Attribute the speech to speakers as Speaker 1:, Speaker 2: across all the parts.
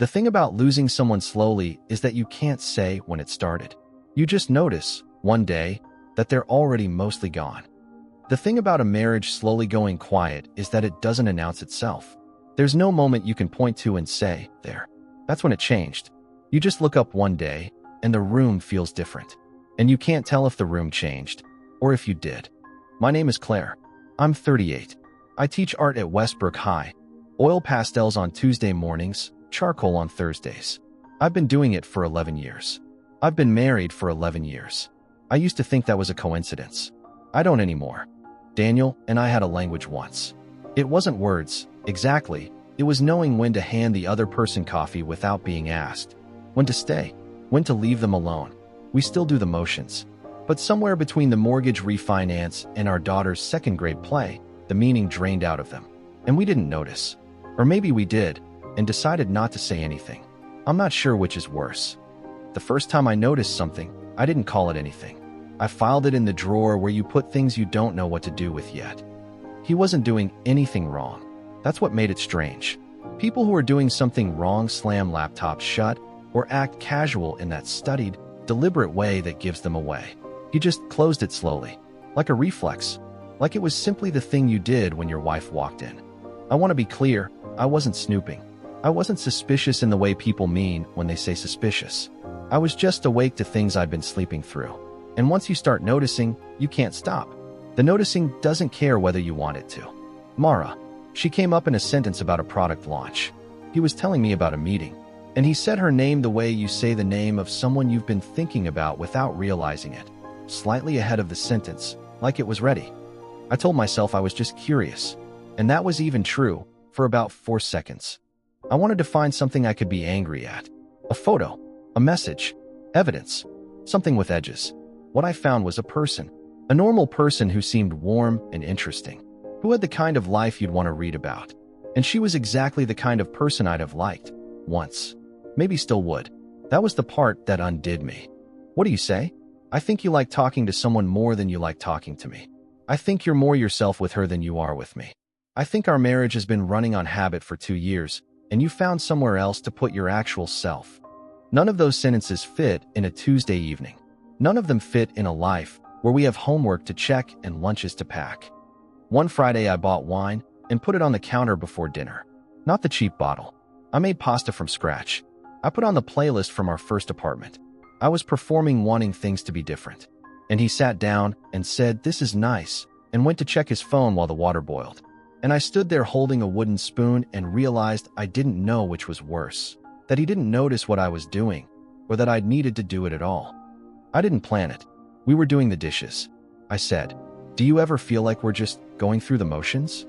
Speaker 1: The thing about losing someone slowly is that you can't say when it started. You just notice, one day, that they're already mostly gone. The thing about a marriage slowly going quiet is that it doesn't announce itself. There's no moment you can point to and say, there. That's when it changed. You just look up one day, and the room feels different. And you can't tell if the room changed, or if you did. My name is Claire. I'm 38. I teach art at Westbrook High. Oil pastels on Tuesday mornings, charcoal on Thursdays. I've been doing it for 11 years. I've been married for 11 years. I used to think that was a coincidence. I don't anymore. Daniel and I had a language once. It wasn't words, exactly. It was knowing when to hand the other person coffee without being asked. When to stay. When to leave them alone. We still do the motions. But somewhere between the mortgage refinance and our daughter's second-grade play, the meaning drained out of them. And we didn't notice. Or maybe we did, and decided not to say anything. I'm not sure which is worse. The first time I noticed something, I didn't call it anything. I filed it in the drawer where you put things you don't know what to do with yet. He wasn't doing anything wrong. That's what made it strange. People who are doing something wrong slam laptops shut or act casual in that studied, deliberate way that gives them away. He just closed it slowly, like a reflex, like it was simply the thing you did when your wife walked in. I want to be clear, I wasn't snooping. I wasn't suspicious in the way people mean when they say suspicious. I was just awake to things I'd been sleeping through. And once you start noticing, you can't stop. The noticing doesn't care whether you want it to. Mara. She came up in a sentence about a product launch. He was telling me about a meeting. And he said her name the way you say the name of someone you've been thinking about without realizing it. Slightly ahead of the sentence, like it was ready. I told myself I was just curious. And that was even true, for about 4 seconds. I wanted to find something I could be angry at. A photo, a message, evidence, something with edges. What I found was a person. A normal person who seemed warm and interesting. Who had the kind of life you'd want to read about. And she was exactly the kind of person I'd have liked. Once. Maybe still would. That was the part that undid me. What do you say? I think you like talking to someone more than you like talking to me. I think you're more yourself with her than you are with me. I think our marriage has been running on habit for 2 years, and you found somewhere else to put your actual self. None of those sentences fit in a Tuesday evening. None of them fit in a life where we have homework to check and lunches to pack. One Friday I bought wine and put it on the counter before dinner. Not the cheap bottle. I made pasta from scratch. I put on the playlist from our first apartment. I was performing wanting things to be different. And he sat down and said, "This is nice," and went to check his phone while the water boiled. And I stood there holding a wooden spoon and realized I didn't know which was worse. That he didn't notice what I was doing, or that I'd needed to do it at all. I didn't plan it. We were doing the dishes. I said, "Do you ever feel like we're just going through the motions?"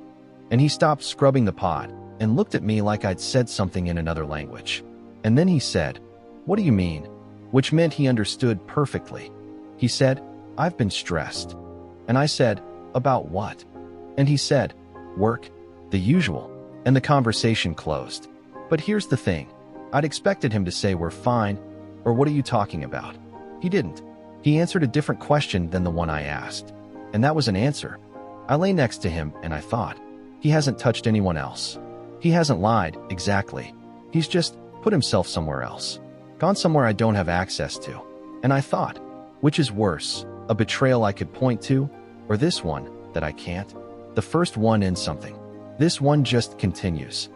Speaker 1: And he stopped scrubbing the pot and looked at me like I'd said something in another language. And then he said, "What do you mean?" Which meant he understood perfectly. He said, "I've been stressed." And I said, "About what?" And he said, "Work, the usual." And the conversation closed. But here's the thing. I'd expected him to say we're fine, or what are you talking about? He didn't. He answered a different question than the one I asked. And that was an answer. I lay next to him and I thought, he hasn't touched anyone else. He hasn't lied, exactly. He's just put himself somewhere else. Gone somewhere I don't have access to. And I thought, which is worse, a betrayal I could point to, or this one that I can't? The first one ends something. This one just continues.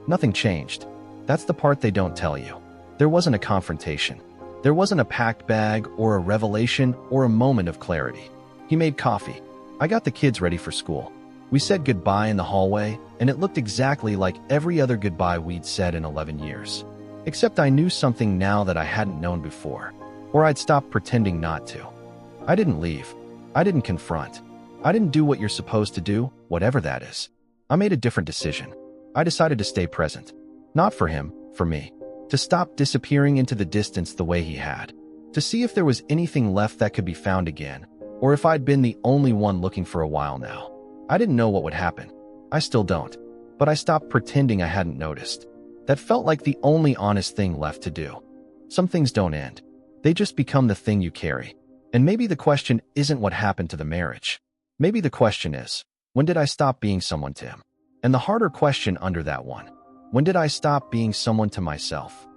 Speaker 1: Nothing changed. That's the part they don't tell you. There wasn't a confrontation. There wasn't a packed bag or a revelation or a moment of clarity. He made coffee. I got the kids ready for school. We said goodbye in the hallway, and it looked exactly like every other goodbye we'd said in 11 years. Except I knew something now that I hadn't known before, or I'd stopped pretending not to. I didn't leave. I didn't confront. I didn't do what you're supposed to do, whatever that is. I made a different decision. I decided to stay present. Not for him, for me. To stop disappearing into the distance the way he had. To see if there was anything left that could be found again, or if I'd been the only one looking for a while now. I didn't know what would happen. I still don't. But I stopped pretending I hadn't noticed. That felt like the only honest thing left to do. Some things don't end. They just become the thing you carry. And maybe the question isn't what happened to the marriage. Maybe the question is, when did I stop being someone to him? And the harder question under that one, When did I stop being someone to myself?